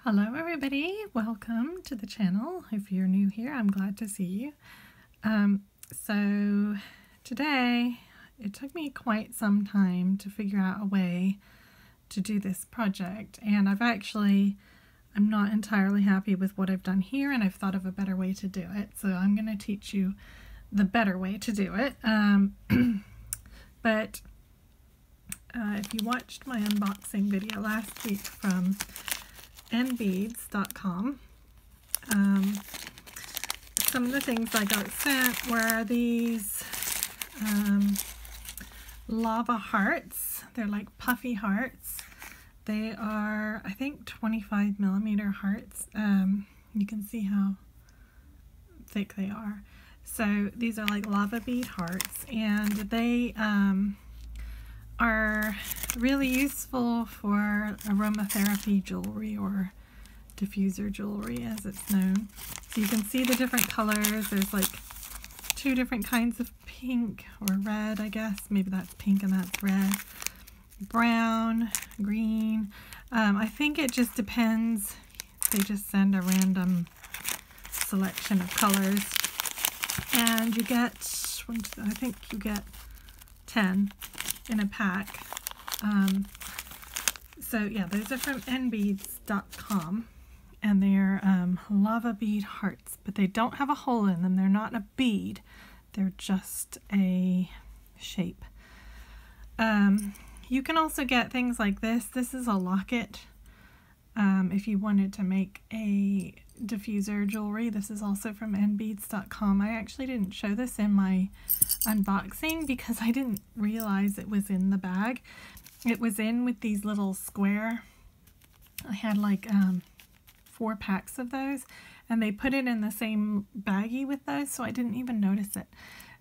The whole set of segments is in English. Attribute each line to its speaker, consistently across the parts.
Speaker 1: Hello everybody, welcome to the channel. If you're new here, I'm glad to see you. So today, it took me quite some time to figure out a way to do this project, and I'm not entirely happy with what I've done here, and I've thought of a better way to do it. So I'm going to teach you the better way to do it. But if you watched my unboxing video last week from beads.com, some of the things I got sent were these lava hearts. They're like puffy hearts. They are, I think, 25 millimeter hearts. You can see how thick they are. So these are like lava bead hearts, and they are really useful for aromatherapy jewelry, or diffuser jewelry as it's known. So you can see the different colors. There's like two different kinds of pink or red, I guess. Maybe that's pink and that's red. Brown, green. I think it just depends. They just send a random selection of colors. And you get, I think you get 10 in a pack. So yeah, those are from beads.com, and they're lava bead hearts, but they don't have a hole in them. They're not a bead. They're just a shape. You can also get things like this. This is a locket. If you wanted to make a diffuser jewelry, this is also from beads.com. I actually didn't show this in my unboxing because I didn't realize it was in the bag. It was in with these little square. I had like 4 packs of those, and they put it in the same baggie with those, so I didn't even notice it.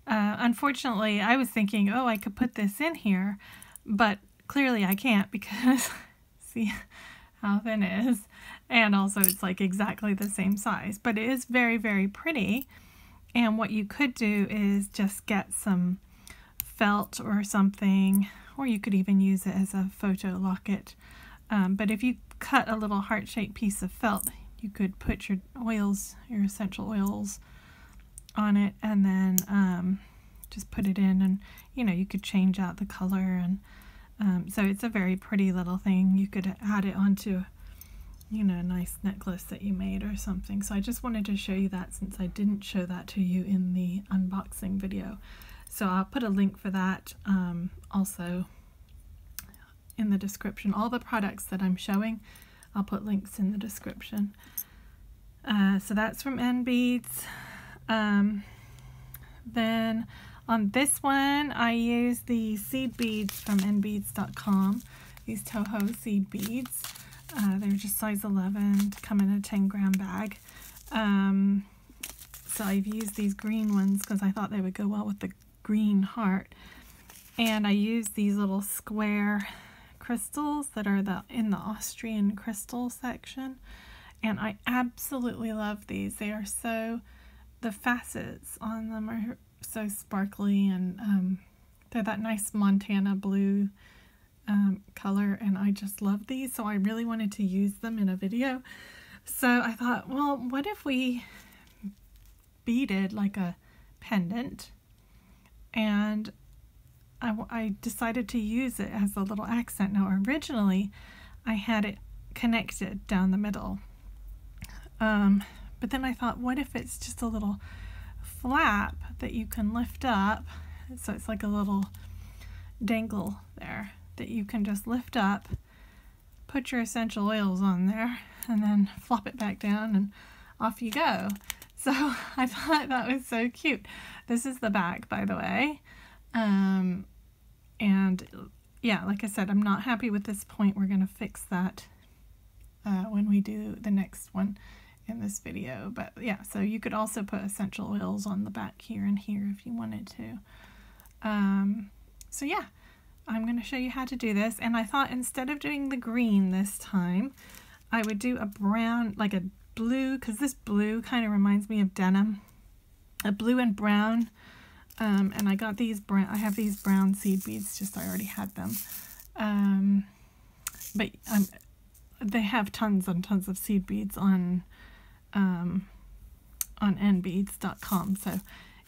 Speaker 1: Unfortunately, I was thinking, oh, I could put this in here, but clearly I can't because see how thin it is, and also it's like exactly the same size, but it is very, very pretty. And what you could do is just get some felt or something, or you could even use it as a photo locket. But if you cut a little heart-shaped piece of felt, you could put your oils, your essential oils on it, and then just put it in, and you could change out the color. And so it's a very pretty little thing. You could add it onto a nice necklace that you made or something. So I just wanted to show you that, since I didn't show that to you in the unboxing video. So I'll put a link for that also in the description. All the products that I'm showing, I'll put links in the description. So that's from Beads. Then on this one, I use the seed beads from beads.com. These Toho seed beads. They're just size 11 to come in a 10-gram bag. So I've used these green ones because I thought they would go well with the green heart. And I used these little square crystals that are in the Austrian crystal section. And I absolutely love these. They are the facets on them are so sparkly, and they're that nice Montana blue color, and I just love these, so I really wanted to use them in a video. So I thought, well, what if we beaded like a pendant, and I decided to use it as a little accent. Now originally I had it connected down the middle, but then I thought, what if it's just a little flap that you can lift up, so it's like a little dangle there that you can just lift up, put your essential oils on there, and then flop it back down, and off you go. So I thought that was so cute. This is the back, by the way. And yeah, like I said, I'm not happy with this point. We're going to fix that when we do the next one in this video. But yeah, so you could also put essential oils on the back here and here if you wanted to. So yeah, I'm going to show you how to do this. And I thought, instead of doing the green this time, I would do a brown, like a blue, because this blue kind of reminds me of denim. A blue and brown. And I got these brown, I have these brown seed beads, just I already had them. But they have tons and tons of seed beads on nbeads.com. So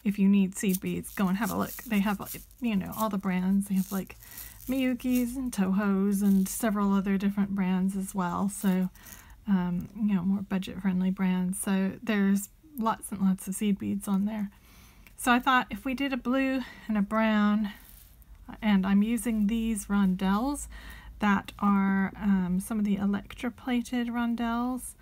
Speaker 1: if you need seed beads, go and have a look. They have, you know, all the brands. They have like Miyukis and Tohos and several other different brands as well. So, you know, more budget-friendly brands. So there's lots and lots of seed beads on there. So I thought if we did a blue and a brown, and I'm using these rondelles that are some of the Electroplated rondelles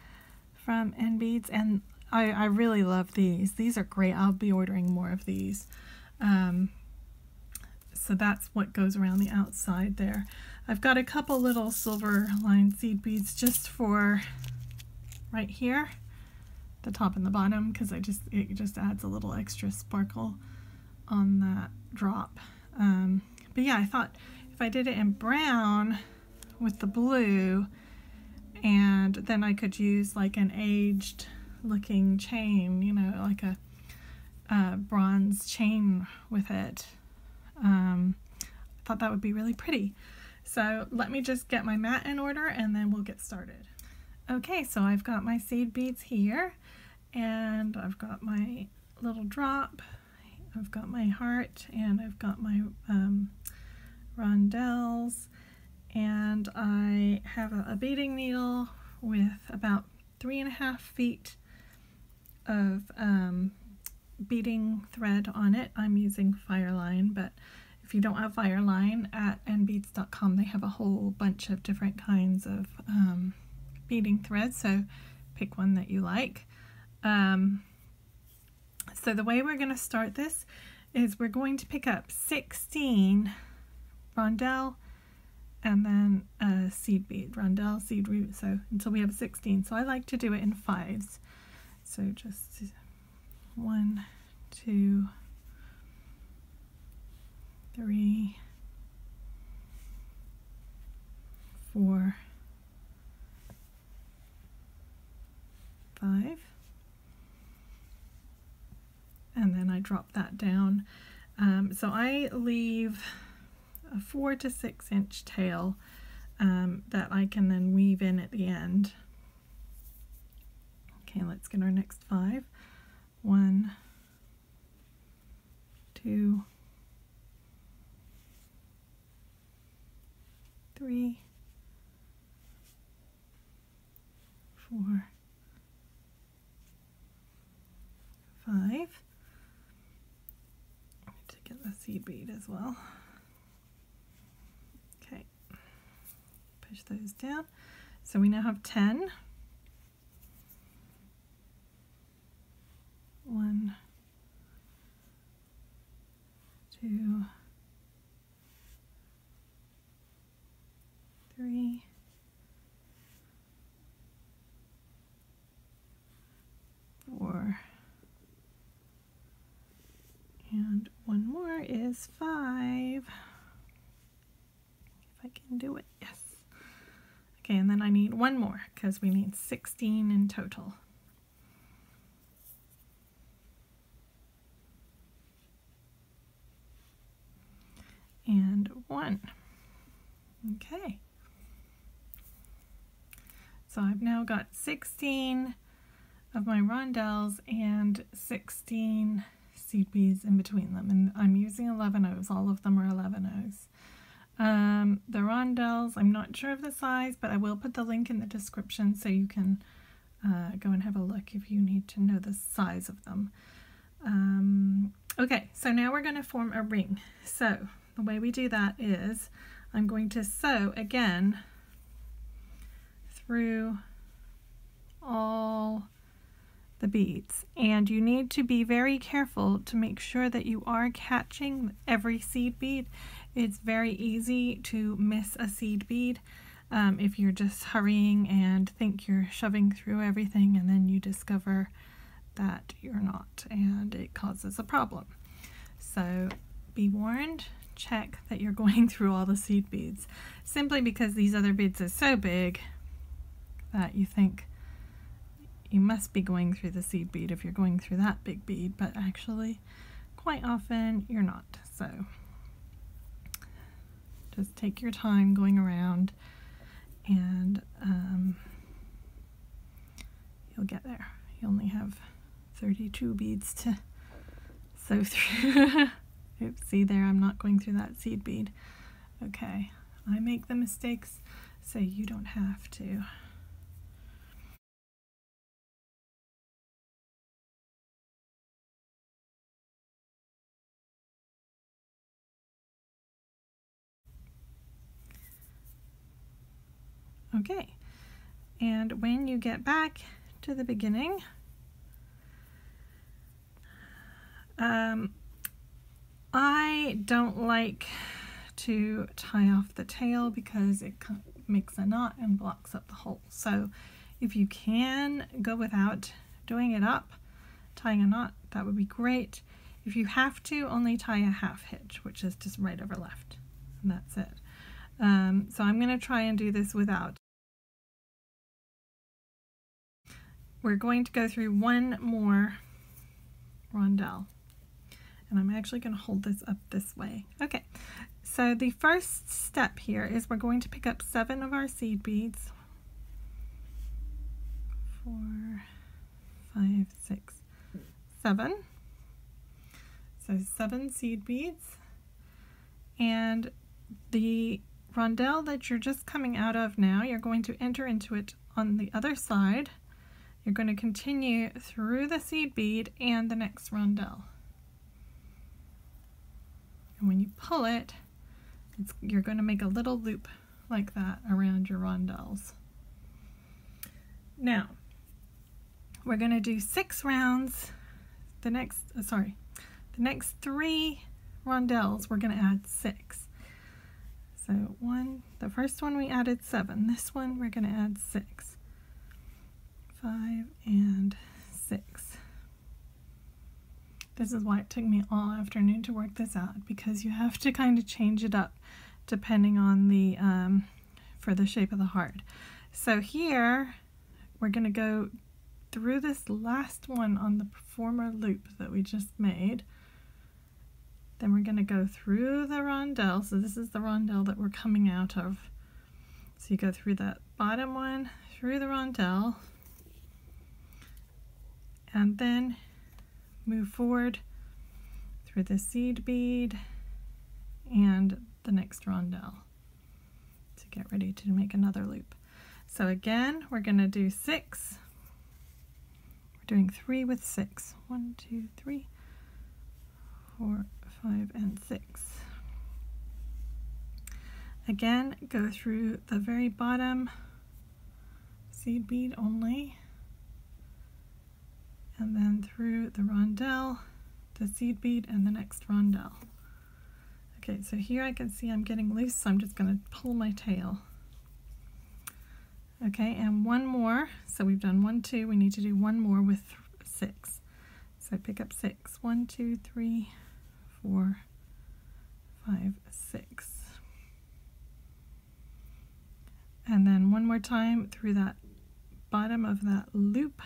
Speaker 1: from nbeads, and I really love these. These are great. I'll be ordering more of these. So that's what goes around the outside there. I've got a couple little silver line seed beads just for right here, the top and the bottom, because it just adds a little extra sparkle on that drop. But yeah, I thought if I did it in brown with the blue, and then I could use like an aged looking chain, you know, like a bronze chain with it. I thought that would be really pretty. So let me just get my mat in order and then we'll get started. Okay, so I've got my seed beads here, and I've got my little drop, I've got my heart, and I've got my rondelles, and I have a beading needle with about 3.5 feet of beading thread on it. I'm using Fireline, but if you don't have Fireline, at nbeads.com they have a whole bunch of different kinds of beading thread, so pick one that you like. So the way we're going to start this is we're going to pick up 16 rondelle and then a seed bead, rondelle, seed root, so until we have 16. So I like to do it in 5s. So just 1, 2, 3, 4, 5, and then I drop that down. So I leave a 4 to 6 inch tail that I can then weave in at the end. Okay, let's get our next 5. 1, 2, 3, 4, 5. To get the seed bead as well. Okay, push those down. So we now have 10. 1, 2, 3, 4, and one more is 5. If I can do it, yes. Okay, and then I need one more because we need 16 in total. And 1. Okay. So I've now got 16 of my rondelles and 16 seed beads in between them, and I'm using 11 O's. All of them are 11 O's. The rondelles, I'm not sure of the size, but I will put the link in the description so you can go and have a look if you need to know the size of them. Okay, so now we're going to form a ring. So the way we do that is I'm going to sew again through all the beads, and you need to be very careful to make sure that you are catching every seed bead. It's very easy to miss a seed bead if you're just hurrying and think you're shoving through everything, and then you discover that you're not, and it causes a problem. So be warned, check that you're going through all the seed beads, simply because these other beads are so big that you think you must be going through the seed bead if you're going through that big bead, but actually quite often you're not. So just take your time going around and you'll get there. You only have 32 beads to sew through. Oops, see there, I'm not going through that seed bead. Okay, I make the mistakes so you don't have to. Okay, and when you get back to the beginning, I don't like to tie off the tail because it makes a knot and blocks up the hole. So if you can go without doing it up, tying a knot, that would be great. If you have to, only tie a half hitch, which is just right over left, and that's it. So I'm going to try and do this without. We're going to go through one more rondelle, and I'm actually going to hold this up this way. Okay, so the first step here is we're going to pick up 7 of our seed beads. 4, 5, 6, 7. So 7 seed beads, and the rondelle that you're just coming out of now, you're going to enter into it on the other side. You're going to continue through the seed bead and the next rondelle. And when you pull it, you're going to make a little loop like that around your rondelles. Now, we're going to do 6 rounds. The next 3 rondelles, we're going to add 6. So the first one we added 7. This one we're going to add 6. 5 and 6. This is why it took me all afternoon to work this out, because you have to kind of change it up depending on the for the shape of the heart. So here we're going to go through this last one on the former loop that we just made. Then we're going to go through the rondelle. So this is the rondelle that we're coming out of. So you go through that bottom one, through the rondelle, and then move forward through the seed bead and the next rondelle to get ready to make another loop. So again, we're going to do 6. We're doing 3 with 6. 1, 2, 3, 4, 5, and 6. Again, go through the very bottom seed bead only, and then through the rondelle, the seed bead, and the next rondelle. Okay, so here I can see I'm getting loose, so I'm just going to pull my tail. Okay, and one more. So we've done 1, 2. We need to do one more with 6. So pick up 6. 1, 2, 3, 4, 5, 6. And then one more time through that bottom of that loop.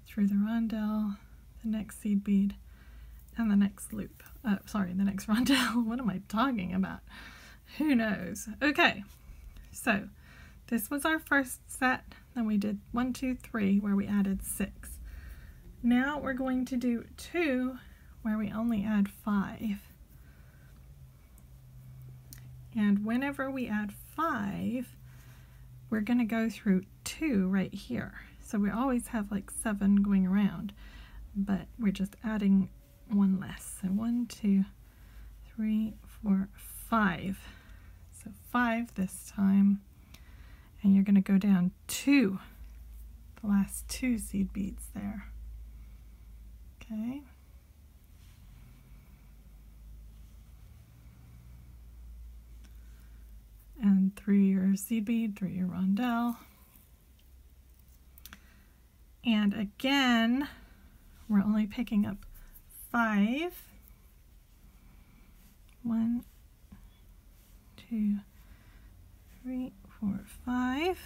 Speaker 1: Through the rondelle, the next seed bead, and the next loop. The next rondelle. What am I talking about? Who knows? Okay, so this was our first set. Then we did 1, 2, 3 where we added 6. Now we're going to do 2 where we only add 5. And whenever we add 5, we're going to go through 2 right here. So we always have like 7 going around, but we're just adding 1 less. So 1, 2, 3, 4, 5. So 5 this time. And you're going to go down 2, the last 2 seed beads there. Okay. And through your seed bead, through your rondelle. And again, we're only picking up 5. 1, 2, 3, 4, 5.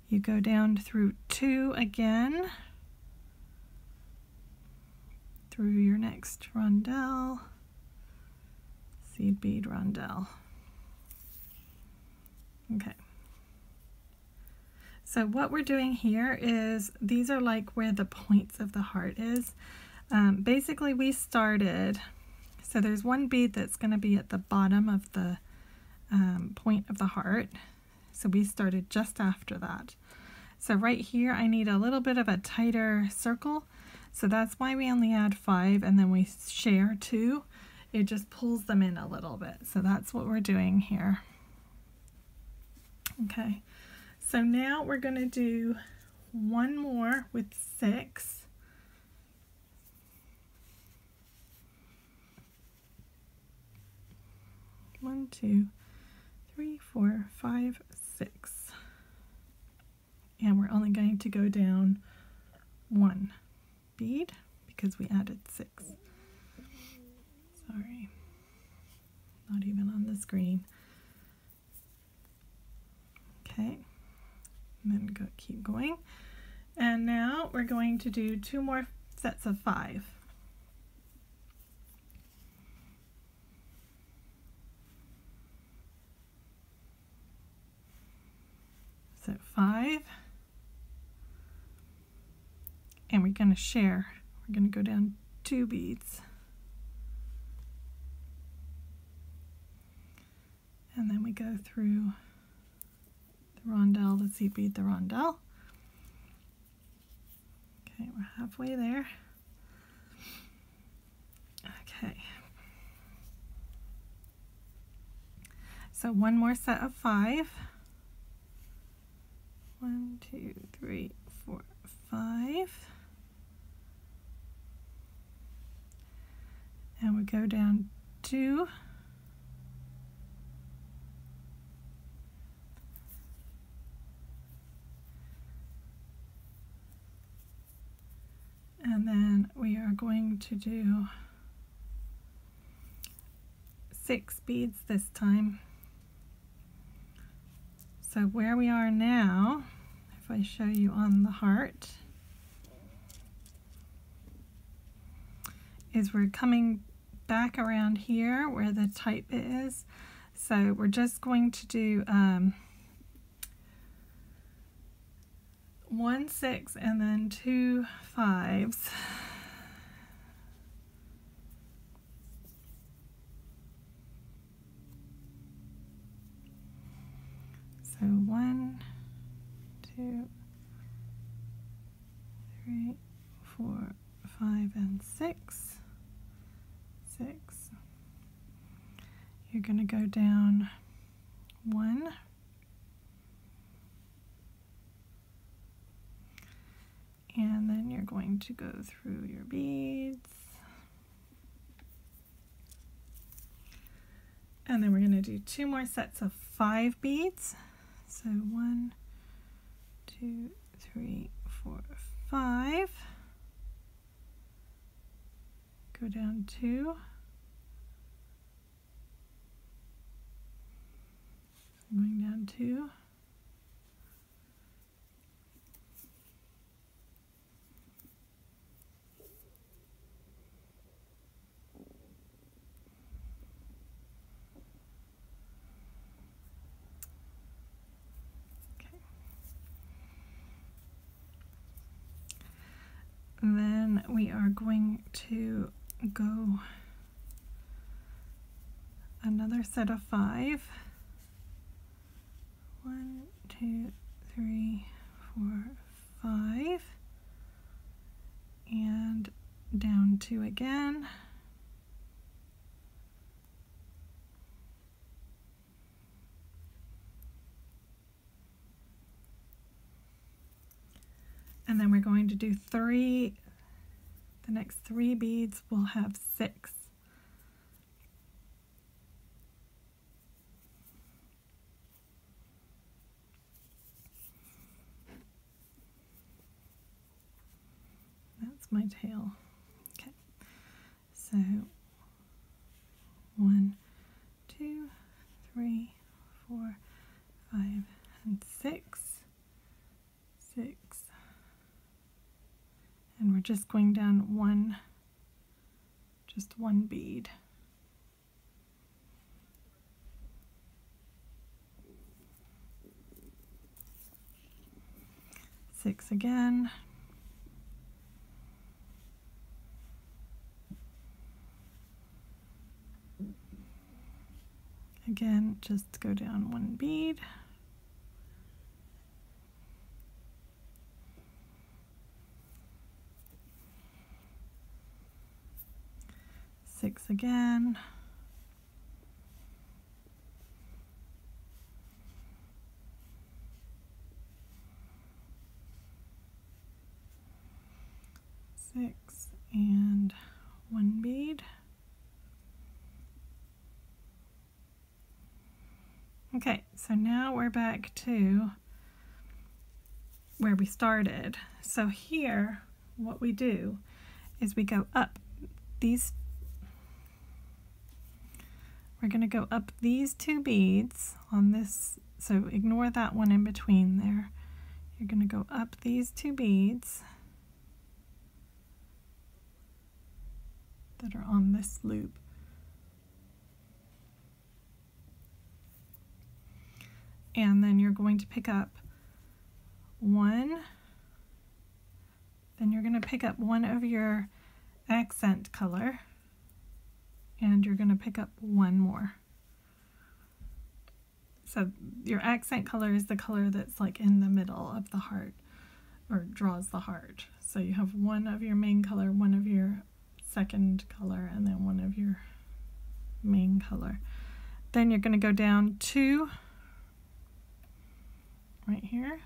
Speaker 1: You go down through 2 again, through your next rondelle, seed bead rondelle. Okay. So what we're doing here is, these are like where the points of the heart is. Basically we started, so there's one bead that's going to be at the bottom of the point of the heart. So we started just after that. So right here I need a little bit of a tighter circle. So that's why we only add 5 and then we share 2. It just pulls them in a little bit. So that's what we're doing here. Okay. So now we're going to do one more with 6. One, 2, 3, 4, 5, 6. And we're only going to go down 1 bead because we added 6. Sorry, not even on the screen. Okay, and then keep going. And now we're going to do 2 more sets of 5. So 5. And we're going to share. We're going to go down 2 beads. And then we go through the rondelle, the seed bead, the rondelle. Okay, we're halfway there. Okay. So one more set of 5. 1, 2, 3, 4, 5. And we go down 2. And then we are going to do 6 beads this time. So where we are now, if I show you on the heart, is we're coming back around here where the tight bit is. So we're just going to do 1 6 and then 2 5s. So 1, 2, 3, 4, 5, and 6. 6. You're going to go down 1. And then you're going to go through your beads. And then we're going to do 2 more sets of 5 beads. So 1, 2, 3, 4, 5. Go down 2. Going down 2. Then we are going to go another set of 5. 1, 2, 3, 4, 5, and down 2 again. And then we're going to do 3, the next 3 beads will have 6. That's my tail. Okay, so 1, 2, 3, 4, 5, and 6. 6. And we're just going down 1 just one bead. Six again. Again, just go down one bead. Six again. Six and one bead. Okay, so now we're back to where we started. So here, what we do is we go up these, we're going to go up these two beads on this, so ignore that one in between there. You're going to go up these two beads that are on this loop. And then you're going to pick up one, then you're going to pick up one of your accent color, and you're going to pick up one more. So your accent color is the color that's like in the middle of the heart, or draws the heart. So you have one of your main color, one of your second color, and then one of your main color. Then you're going to go down two right here.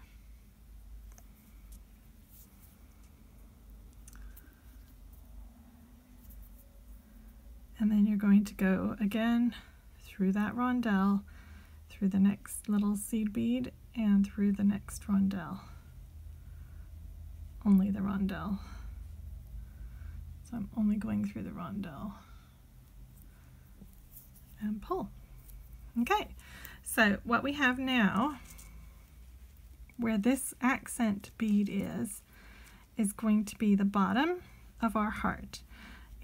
Speaker 1: And then you're going to go again through that rondelle, through the next little seed bead, and through the next rondelle. Only the rondelle. So I'm only going through the rondelle. And pull. Okay, so what we have now, where this accent bead is going to be the bottom of our heart.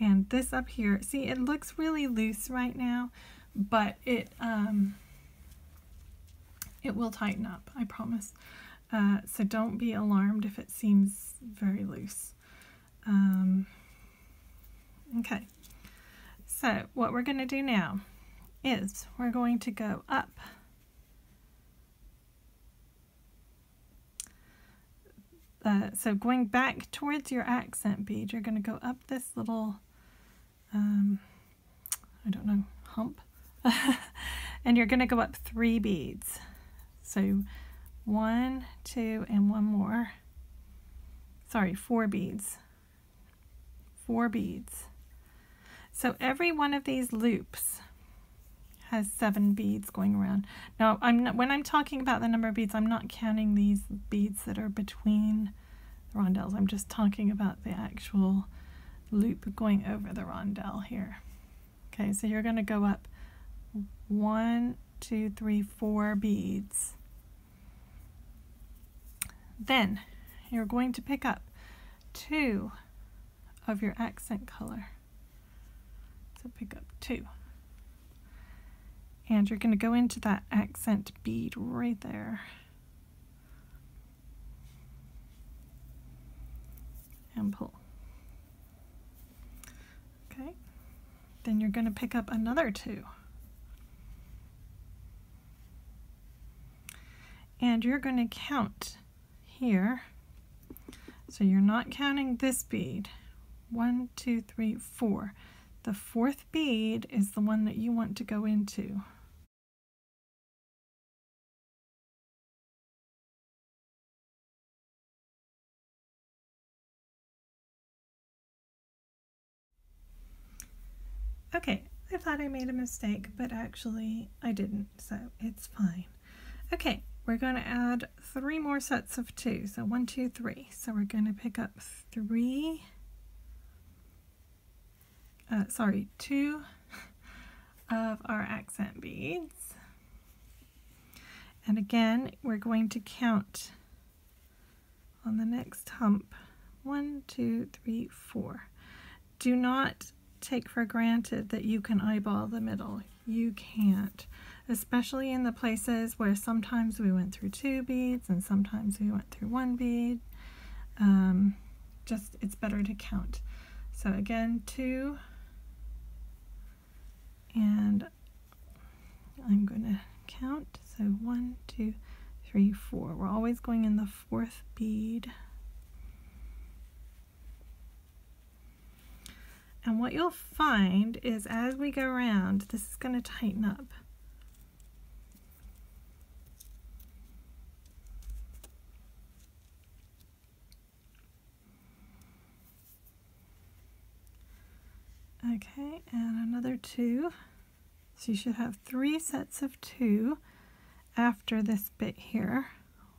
Speaker 1: And this up here, see, it looks really loose right now, but it will tighten up, I promise. So don't be alarmed if it seems very loose. Okay, so what we're going to do now is we're going to go up so going back towards your accent bead, you're going to go up this little, I don't know, hump, and you're going to go up 3 beads. So 1, 2, and one more. Sorry, 4 beads. 4 beads. So every one of these loops has 7 beads going around. Now, when I'm talking about the number of beads, I'm not counting these beads that are between the rondelles. I'm just talking about the actual loop going over the rondelle here. Okay, so you're going to go up 1, 2, 3, 4 beads. Then you're going to pick up 2 of your accent color. So pick up 2. And you're going to go into that accent bead right there. And pull. Okay. Then you're going to pick up another 2. And you're going to count here. So you're not counting this bead. 1, 2, 3, 4. The 4th bead is the one that you want to go into. Okay, I thought I made a mistake, but actually I didn't, so it's fine. Okay, we're going to add 3 more sets of 2, so 1, 2, 3. So we're going to pick up 2 of our accent beads. And again, we're going to count on the next hump. 1, 2, 3, 4. Do not take for granted that you can eyeball the middle. You can't, especially in the places where sometimes we went through 2 beads and sometimes we went through 1 bead. Just, it's better to count. So again, 2, and I'm going to count. So 1, 2, 3, 4. We're always going in the 4th bead. And what you'll find is as we go around, this is going to tighten up. Okay, and another 2. So you should have 3 sets of 2 after this bit here.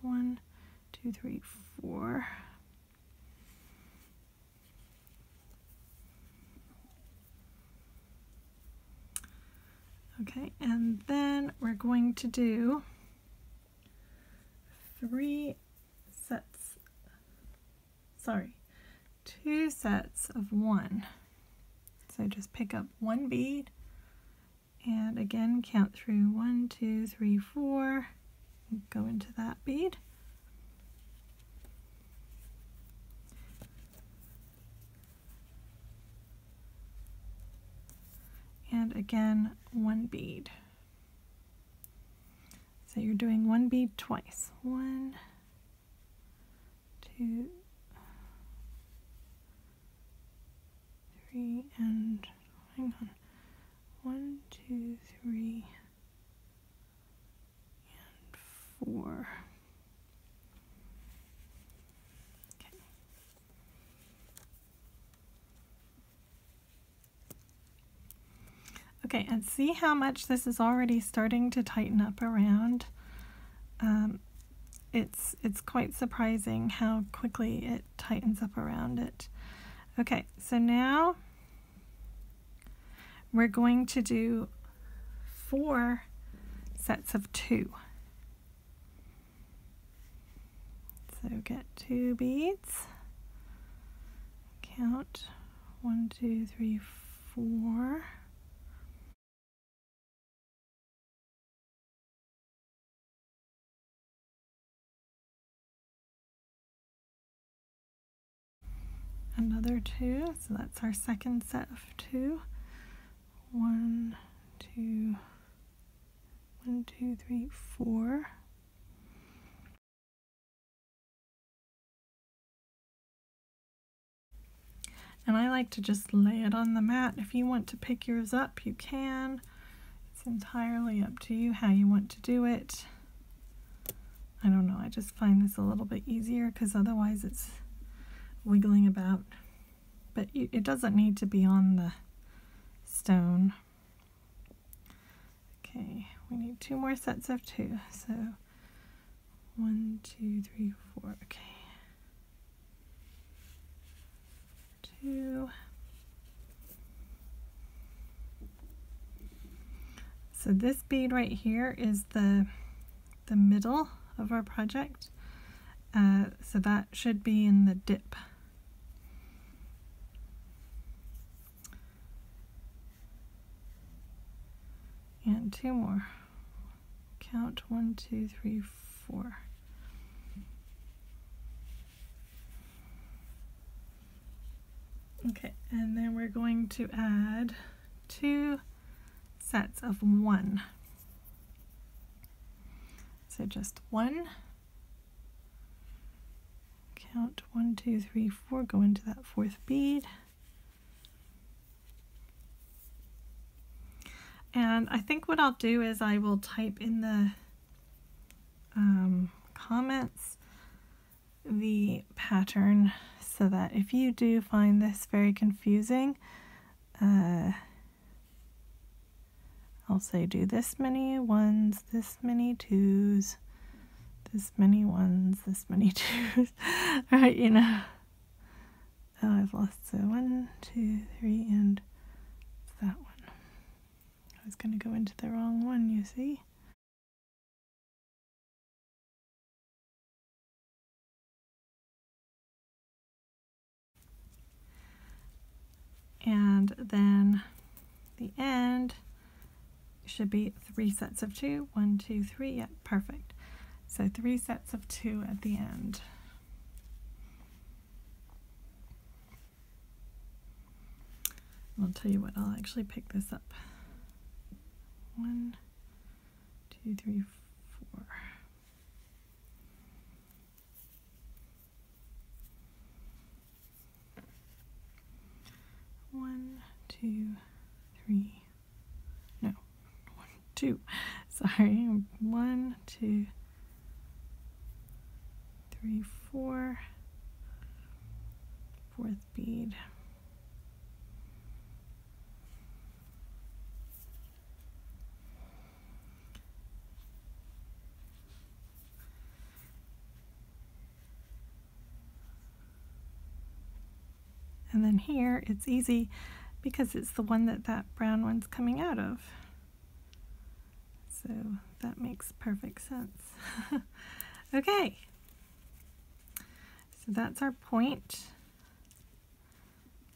Speaker 1: 1, 2, 3, 4. Okay, and then we're going to do 2 sets of 1. So just pick up 1 bead and again count through 1, 2, 3, 4, and go into that bead. And again 1 bead. So you're doing 1 bead twice. 1, 2, 3, and hang on. 1, 2, 3, and 4. Okay. Okay, and see how much this is already starting to tighten up around. It's quite surprising how quickly it tightens up around it. Okay, so now we're going to do 4 sets of 2. So get 2 beads, count 1, 2, 3, 4. Another 2, so that's our second set of 2. 1, 2, 1, 2, 3, 4. And I like to just lay it on the mat. If you want to pick yours up, you can. It's entirely up to you how you want to do it. I don't know, I just find this a little bit easier because otherwise it's wiggling about. But it doesn't need to be on the stone. Okay, we need 2 more sets of 2. So 1, 2, 3, 4. Okay. 2. So this bead right here is the middle of our project. So that should be in the dip. And 2 more. Count 1, 2, 3, 4. Okay, and then we're going to add 2 sets of 1. So just 1. Count 1, 2, 3, 4. Go into that 4th bead. And I think what I'll do is I will type in the comments the pattern so that if you do find this very confusing, I'll say do this many 1s, this many 2s, this many 1s, this many 2s, right, you know. Oh, I've lost, so 1, 2, 3, and that one. I was going to go into the wrong one, you see. and then the end should be 3 sets of 2. 1, 2, 3. Yeah, perfect. So 3 sets of 2 at the end. I'll tell you what, I'll actually pick this up. 1, 2, 3, 4. One, two, three. No, 1, 2. Sorry. 1, 2, 3, 4. 4th bead. And then here it's easy because it's the one that brown one's coming out of. So that makes perfect sense. Okay. So that's our point.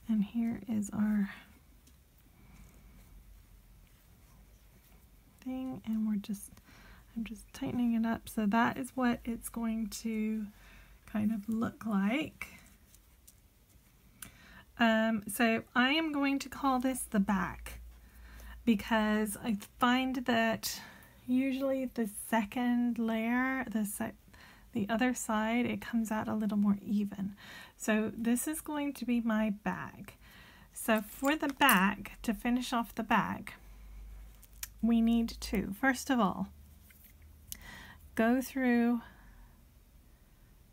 Speaker 1: And here is our thing, and I'm just tightening it up. So that is what it's going to kind of look like. So I am going to call this the back because I find that usually the second layer, the other side, it comes out a little more even. So this is going to be my back. So for the back, to finish off the back, we need to, first of all, go through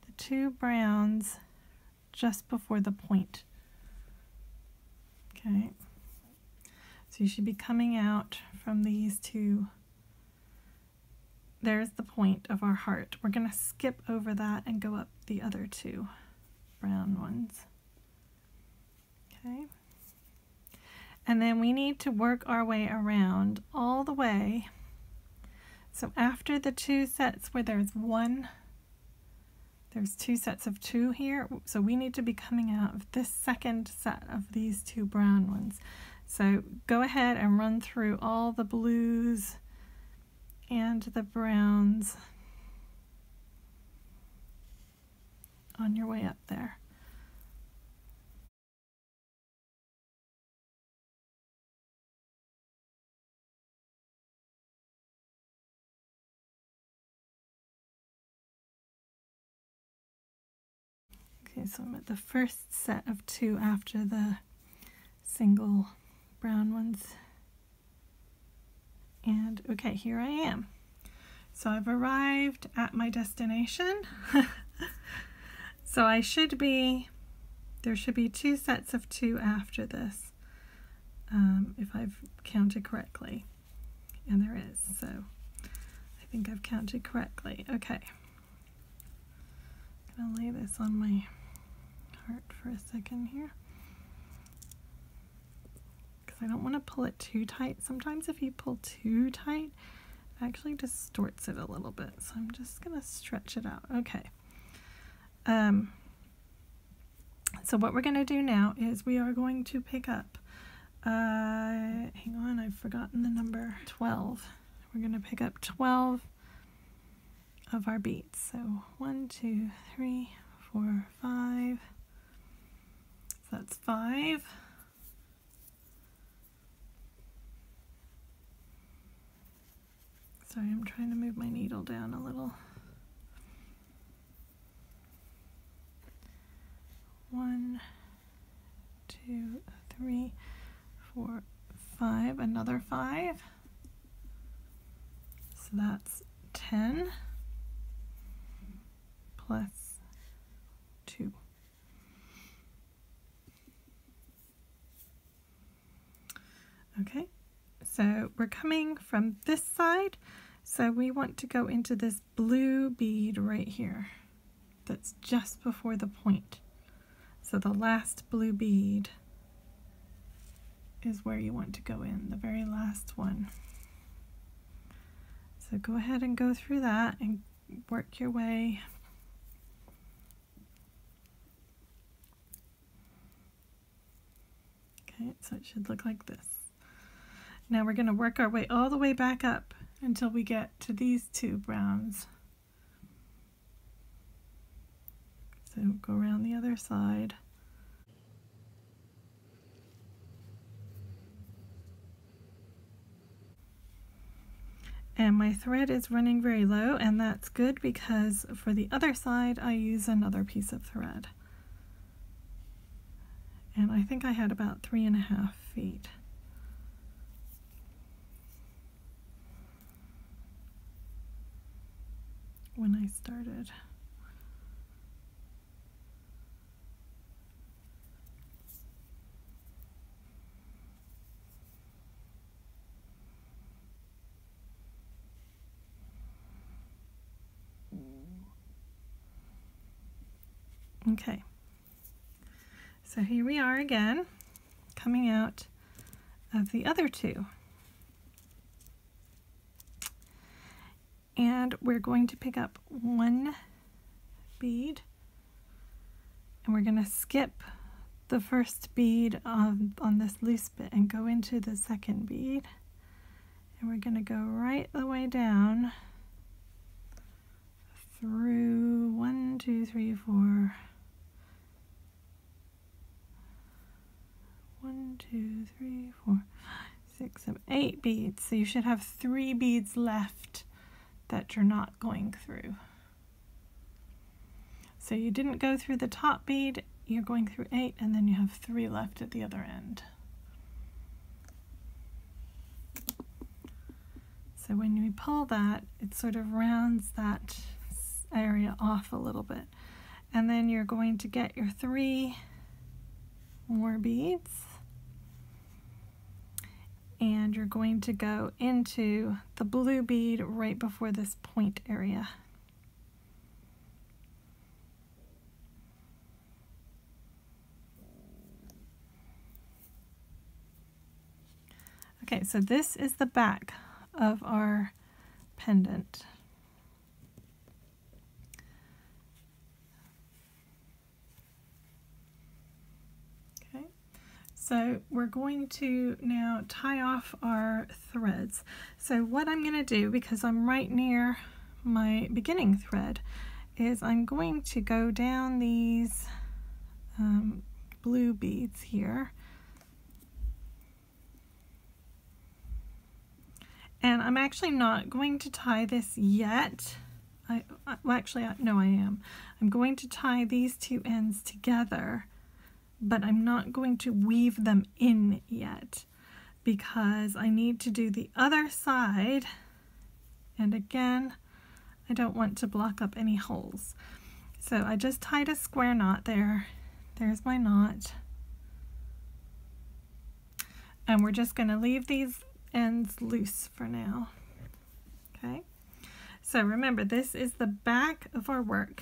Speaker 1: the 2 browns just before the point. Okay, so you should be coming out from these 2. There's the point of our heart. We're going to skip over that and go up the other 2 brown ones. Okay, and then we need to work our way around all the way. So after the 2 sets where there's 2 sets of 2 here, so we need to be coming out of this second set of these 2 brown ones. So go ahead and run through all the blues and the browns on your way up there. Okay, so I'm at the first set of 2 after the single brown ones. And okay, here I am. So I've arrived at my destination. So there should be 2 sets of 2 after this, if I've counted correctly. And there is, so I think I've counted correctly. Okay. I'm gonna lay this on my heart for a second here, because I don't want to pull it too tight. Sometimes if you pull too tight, it actually distorts it a little bit. So I'm just gonna stretch it out. Okay. So what we're gonna do now is we are going to pick up, hang on, I've forgotten the number, 12. We're gonna pick up 12 of our beads. So 1, 2, 3, 4, 5. So that's 5. Sorry, I'm trying to move my needle down a little. 1, 2, 3, 4, 5. Another 5. So that's 10 plus 2. Okay, so we're coming from this side, so we want to go into this blue bead right here that's just before the point. So the last blue bead is where you want to go in, the very last one. So go ahead and go through that and work your way . Okay, so it should look like this. Now we're going to work our way all the way back up until we get to these two browns. So go around the other side. And my thread is running very low, and that's good because for the other side I use another piece of thread. And I think I had about 3.5 feet. When I started. Okay, so here we are again, coming out of the other two. And we're going to pick up one bead, and we're going to skip the first bead on this loose bit and go into the second bead. And we're going to go right the way down through 1, 2, 3, 4. 1, 2, 3, 4, 5, 6, 7, 8 beads. So you should have 3 beads left that you're not going through. So you didn't go through the top bead, you're going through 8, and then you have 3 left at the other end. So when we pull that, it sort of rounds that area off a little bit. And then you're going to get your 3 more beads. And you're going to go into the blue bead right before this point area. Okay, so this is the back of our pendant. So we're going to now tie off our threads. So what I'm going to do, because I'm right near my beginning thread, is I'm going to go down these blue beads here. And I'm actually not going to tie this yet. Well, actually, no, I am. I'm going to tie these two ends together, but I'm not going to weave them in yet because I need to do the other side. And again, I don't want to block up any holes. So I just tied a square knot there. There's my knot. And we're just going to leave these ends loose for now. Okay. So remember, this is the back of our work.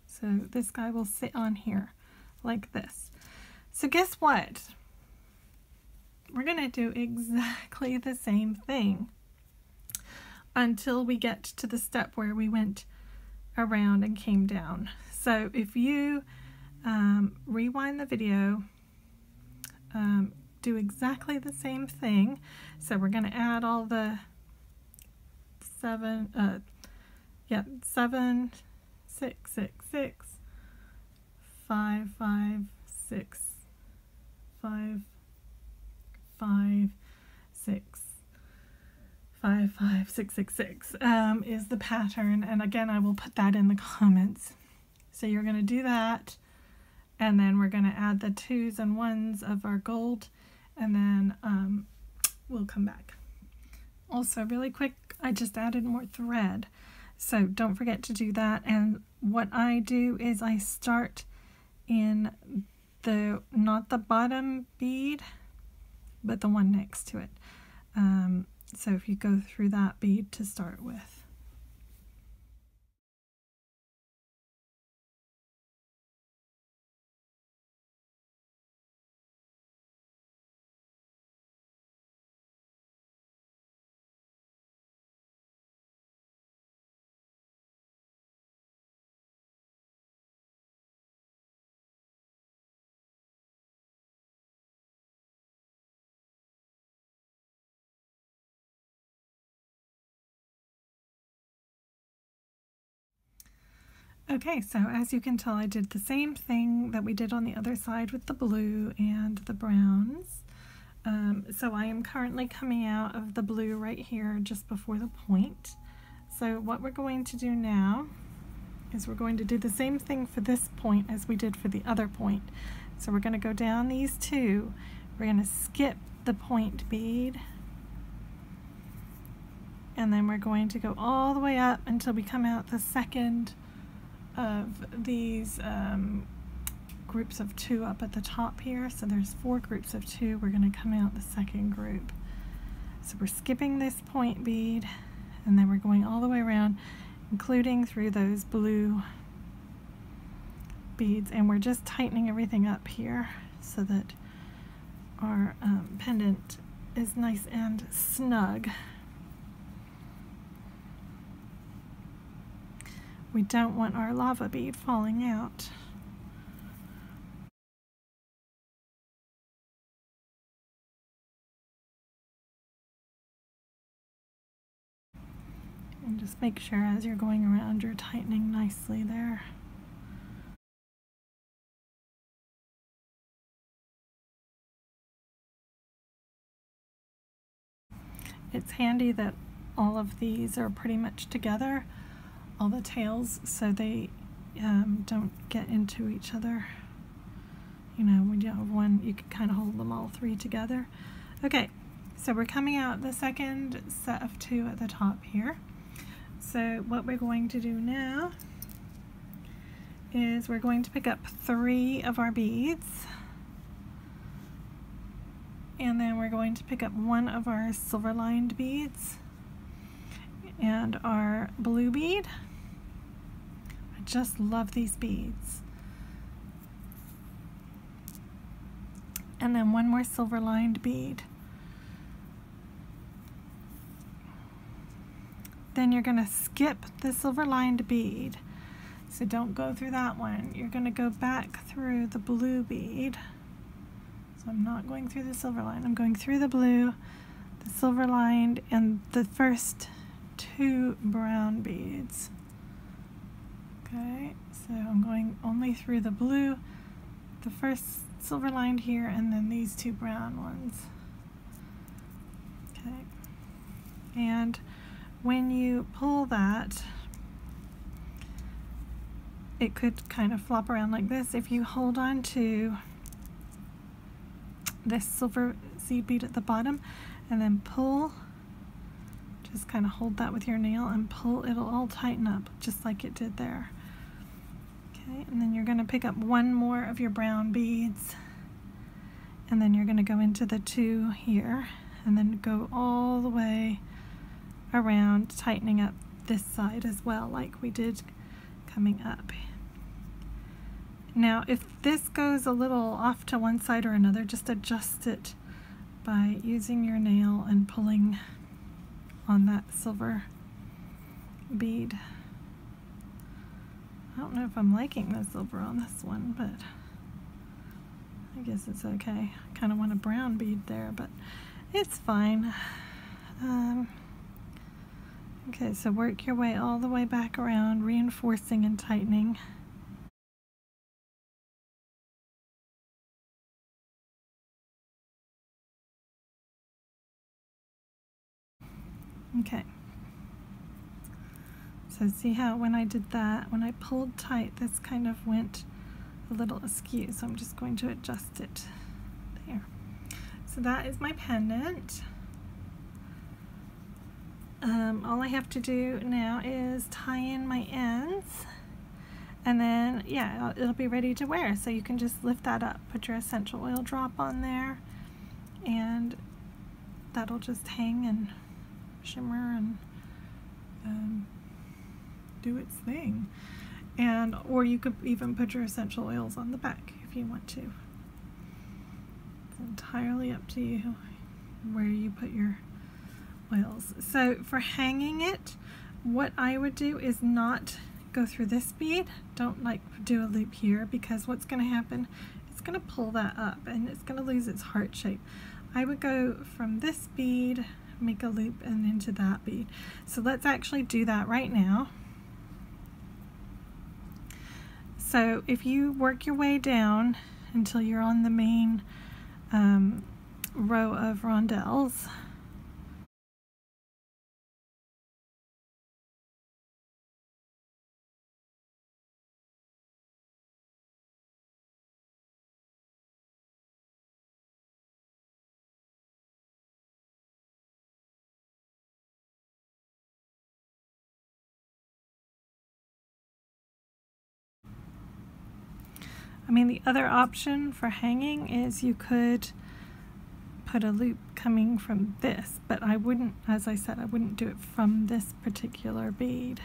Speaker 1: So this guy will sit on here like this. So guess what? We're going to do exactly the same thing until we get to the step where we went around and came down. So if you rewind the video, do exactly the same thing. So we're going to add all the 7, 6, 6, 6, 5, 5, 6, 5, 5, 6, 5, 5, 6, 6, 6 is the pattern. And again, I will put that in the comments. So you're going to do that, and then we're going to add the 2s and 1s of our gold, and then we'll come back. Also, really quick, I just added more thread, so don't forget to do that. And what I do is I start in the, not the bottom bead, but the one next to it. So if you go through that bead to start with. Okay, so as you can tell, I did the same thing that we did on the other side with the blue and the browns. So I am currently coming out of the blue right here just before the point. So what we're going to do now is we're going to do the same thing for this point as we did for the other point. So we're going to go down these two. We're going to skip the point bead, and then we're going to go all the way up until we come out the second of these groups of 2 up at the top here. So there's 4 groups of 2. We're going to come out the second group. So we're skipping this point bead, and then we're going all the way around, including through those blue beads, and we're just tightening everything up here so that our pendant is nice and snug. We don't want our lava bead falling out. And just make sure as you're going around you're tightening nicely there. It's handy that all of these are pretty much together, all the tails, so they don't get into each other. You know, when you have one, you can kind of hold them all 3 together. Okay, so we're coming out the second set of 2 at the top here. So what we're going to do now is we're going to pick up 3 of our beads, and then we're going to pick up 1 of our silver lined beads and our blue bead. I just love these beads. And then 1 more silver lined bead. Then you're going to skip the silver lined bead. So don't go through that one. You're going to go back through the blue bead. So I'm not going through the silver line. I'm going through the blue, the silver lined, and the first 2 brown beads. Okay, so I'm going only through the blue, the first silver lined here, and then these 2 brown ones. Okay, and when you pull that, it could kind of flop around like this. If you hold on to this silver seed bead at the bottom and then pull, just kind of hold that with your nail and pull, it'll all tighten up just like it did there. Okay, and then you're going to pick up 1 more of your brown beads, and then you're going to go into the 2 here and then go all the way around, tightening up this side as well like we did coming up. Now if this goes a little off to one side or another, just adjust it by using your nail and pulling on that silver bead. I don't know if I'm liking the silver on this one, but I guess it's okay. I kind of want a brown bead there, but it's fine. Okay, so work your way all the way back around, reinforcing and tightening. Okay. So see how when I did that, when I pulled tight, this kind of went a little askew, so I'm just going to adjust it there. So that is my pendant. All I have to do now is tie in my ends, and then yeah, it'll be ready to wear. So you can just lift that up, put your essential oil drop on there, and that'll just hang and shimmer and do its thing. And or you could even put your essential oils on the back if you want to. It's entirely up to you where you put your oils. So for hanging it, what I would do is not go through this bead. Don't like do a loop here, because what's going to happen, it's going to pull that up and it's going to lose its heart shape. I would go from this bead, make a loop, and into that bead. So let's actually do that right now. So if you work your way down until you're on the main row of rondelles, I mean, the other option for hanging is you could put a loop coming from this, but I wouldn't, as I said, I wouldn't do it from this particular bead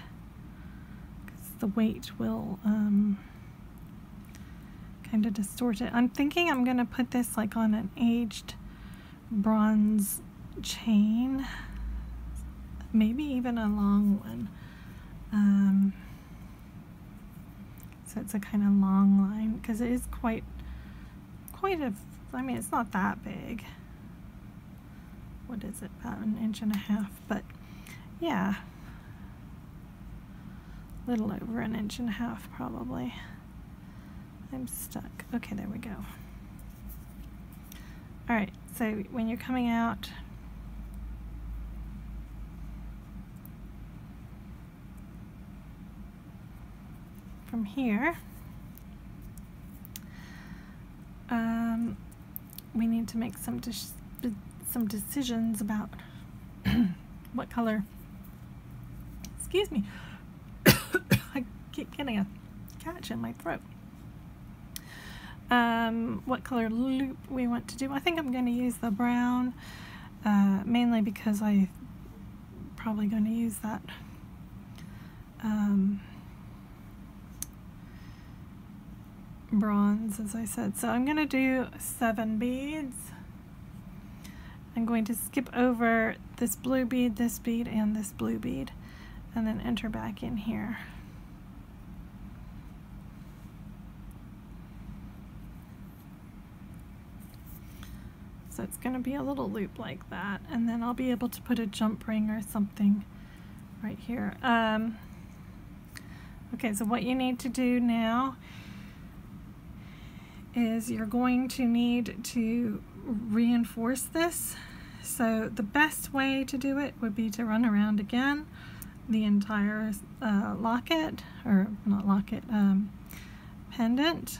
Speaker 1: because the weight will kind of distort it. I'm thinking I'm going to put this like on an aged bronze chain, maybe even a long one. So it's a kind of long line because it is quite a, I mean, it's not that big. What is it, about 1.5 inches, but yeah, a little over 1.5 inches probably. I'm stuck. Okay, there we go. All right, so when you're coming out, from here, we need to make some decisions about what color, excuse me, I keep getting a catch in my throat, what color loop we want to do. I think I'm going to use the brown, mainly because I'm probably going to use that bronze, as I said. So I'm going to do 7 beads. I'm going to skip over this blue bead, this bead, and this blue bead, and then enter back in here. So it's going to be a little loop like that, and then I'll be able to put a jump ring or something right here. Okay, so what you need to do now is you're going to need to reinforce this. So the best way to do it would be to run around again the entire locket, or not locket, pendant.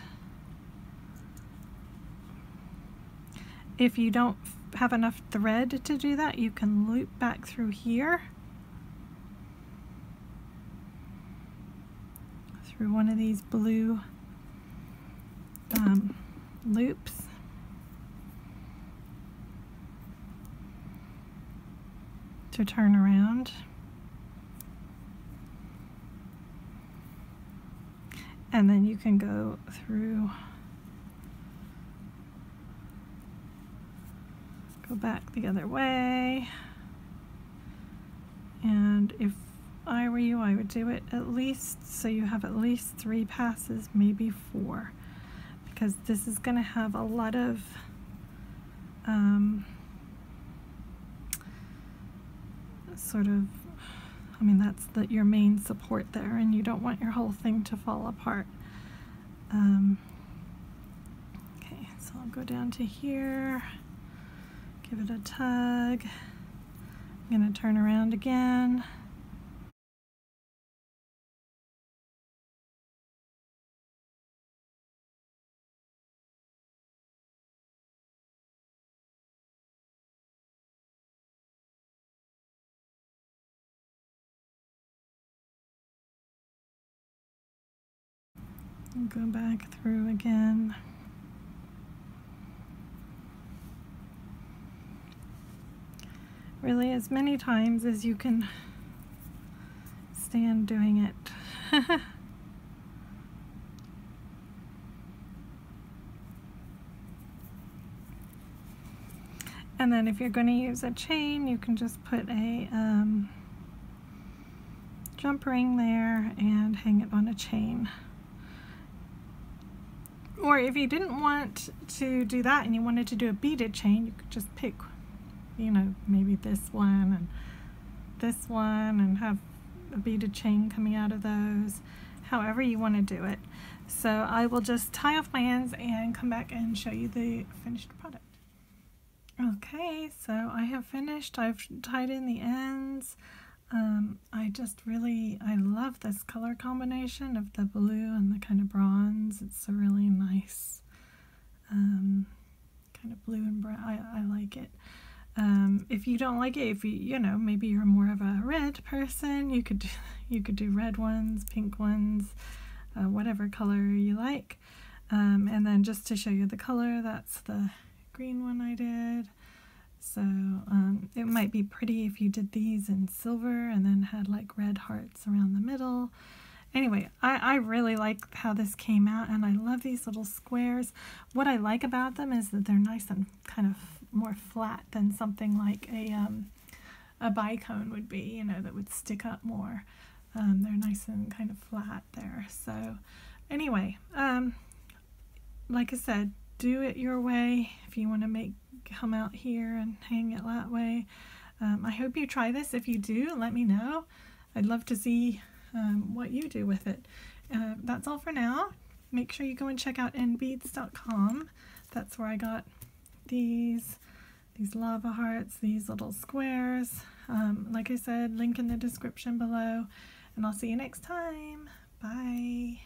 Speaker 1: If you don't have enough thread to do that, you can loop back through here, through one of these blue loops. To turn around. And then you can go through, go back the other way. And if I were you, I would do it at least, so you have at least 3 passes, maybe 4. Because this is going to have a lot of sort of, I mean, that's your main support there, and you don't want your whole thing to fall apart. Okay, so I'll go down to here, give it a tug. I'm going to turn around again. Go back through again. Really, as many times as you can stand doing it. And then if you're going to use a chain, you can just put a jump ring there and hang it on a chain. Or if you didn't want to do that and you wanted to do a beaded chain, you could just pick, you know, maybe this one and have a beaded chain coming out of those, however you want to do it. So I will just tie off my ends and come back and show you the finished product. Okay, so I have finished. I've tied in the ends. I love this color combination of the blue and the kind of bronze. It's a really nice kind of blue and brown. I like it. If you don't like it, if you know, maybe you're more of a red person, you could do red ones, pink ones, whatever color you like. And then just to show you the color, that's the green one I did. So it might be pretty if you did these in silver and then had like red hearts around the middle. Anyway, I really like how this came out, and I love these little squares. What I like about them is that they're nice and kind of more flat than something like a bicone would be, you know, that would stick up more. They're nice and kind of flat there. So anyway, like I said, do it your way if you want to come out here and hang it that way. I hope you try this. If you do, let me know. I'd love to see what you do with it. That's all for now. Make sure you go and check out nbeads.com. That's where I got these lava hearts, these little squares. Like I said, link in the description below, and I'll see you next time. Bye.